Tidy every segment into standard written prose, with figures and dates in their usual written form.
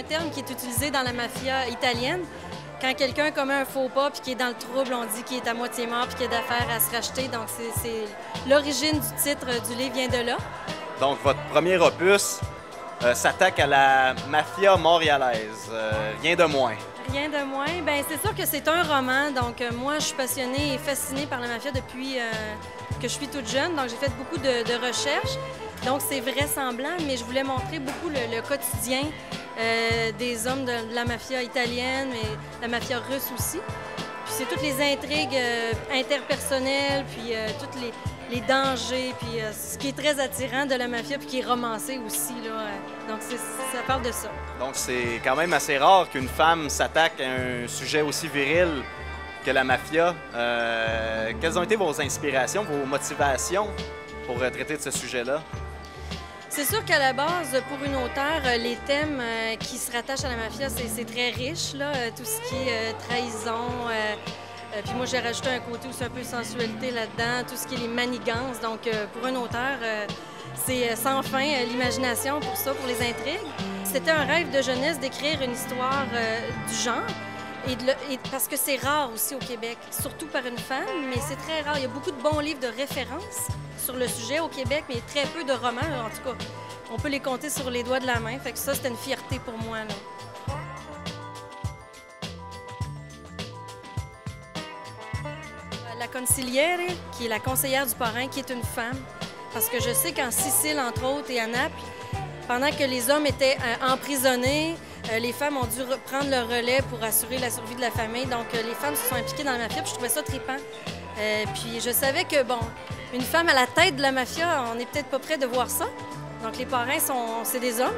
terme qui est utilisé dans la mafia italienne. Quand quelqu'un commet un faux pas puis qui est dans le trouble, on dit qu'il est à moitié mort puis qu'il a d'affaires à se racheter. Donc, c'est l'origine du titre du livre vient de là. Donc, votre premier opus s'attaque à la mafia montréalaise. Rien de moins. Rien de moins. Bien, c'est sûr que c'est un roman. Donc, moi, je suis passionnée et fascinée par la mafia depuis que je suis toute jeune. Donc, j'ai fait beaucoup de recherches. Donc, c'est vraisemblant, mais je voulais montrer beaucoup le quotidien des hommes de la mafia italienne et la mafia russe aussi. Puis c'est toutes les intrigues interpersonnelles, puis tous les dangers, puis ce qui est très attirant de la mafia, puis qui est romancé aussi, là. Donc, ça parle de ça. Donc, c'est quand même assez rare qu'une femme s'attaque à un sujet aussi viril que la mafia. Quelles ont été vos inspirations, vos motivations pour traiter de ce sujet-là? C'est sûr qu'à la base, pour une auteure, les thèmes qui se rattachent à la mafia, c'est très riche, là. Tout ce qui est trahison. Puis moi, j'ai rajouté un côté où c'est un peu sensualité là-dedans, tout ce qui est les manigances. Donc, pour un auteur, c'est sans fin l'imagination pour ça, pour les intrigues. C'était un rêve de jeunesse d'écrire une histoire du genre. Parce que c'est rare aussi au Québec, surtout par une femme, mais c'est très rare. Il y a beaucoup de bons livres de référence sur le sujet au Québec, mais très peu de romans. En tout cas, on peut les compter sur les doigts de la main. Fait que ça, c'était une fierté pour moi, là. La consigliere, qui est la conseillère du parrain, qui est une femme. Parce que je sais qu'en Sicile, entre autres, et à Naples, pendant que les hommes étaient emprisonnés, les femmes ont dû prendre le relais pour assurer la survie de la famille. Donc, les femmes se sont impliquées dans la mafia, puis je trouvais ça trippant. Puis je savais que, bon, une femme à la tête de la mafia, on n'est peut-être pas près de voir ça. Donc, les parrains, c'est des hommes.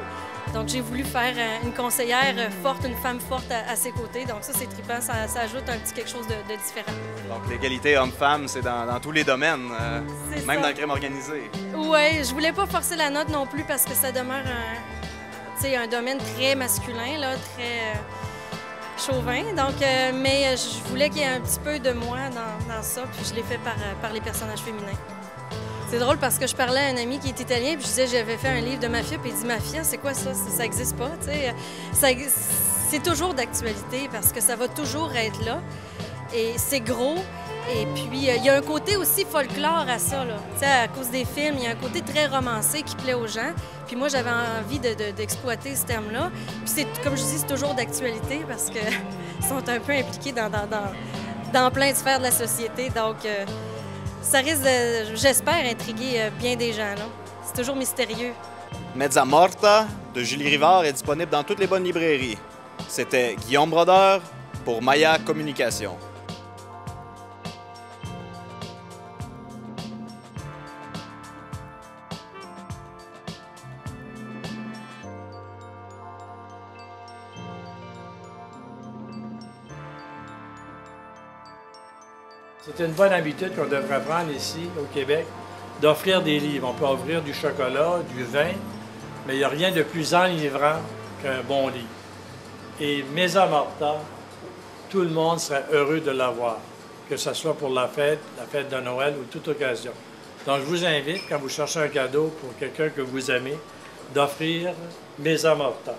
Donc, j'ai voulu faire une conseillère forte, une femme forte à ses côtés. Donc, ça, c'est trippant. Ça ajoute un petit quelque chose de différent. Donc, l'égalité homme-femme, c'est dans tous les domaines, même ça. dans le crime organisé. Oui, je voulais pas forcer la note non plus parce que ça demeure un domaine très masculin, là, très chauvin. Donc, mais je voulais qu'il y ait un petit peu de moi dans ça, puis je l'ai fait par les personnages féminins. C'est drôle parce que je parlais à un ami qui est italien, puis je disais j'avais fait un livre de mafia, puis il dit « Mafia, c'est quoi ça? Ça n'existe pas. » C'est toujours d'actualité parce que ça va toujours être là. Et c'est gros. Et puis, il y a un côté aussi folklore à ça, là. Tu sais, à cause des films, il y a un côté très romancé qui plaît aux gens. Puis moi, j'avais envie d'exploiter ce terme-là. Puis comme je dis, c'est toujours d'actualité parce qu'ils sont un peu impliqués dans plein de sphères de la société. Donc, ça risque de, j'espère, intriguer bien des gens, là. C'est toujours mystérieux. Mezza Morta de Julie Rivard est disponible dans toutes les bonnes librairies. C'était Guillaume Brodeur pour Maya Communication. C'est une bonne habitude qu'on devrait prendre ici, au Québec, d'offrir des livres. On peut offrir du chocolat, du vin, mais il n'y a rien de plus enivrant qu'un bon livre. Et Mezza Morta, tout le monde serait heureux de l'avoir, que ce soit pour la fête de Noël ou toute occasion. Donc, je vous invite, quand vous cherchez un cadeau pour quelqu'un que vous aimez, d'offrir Mezza Morta.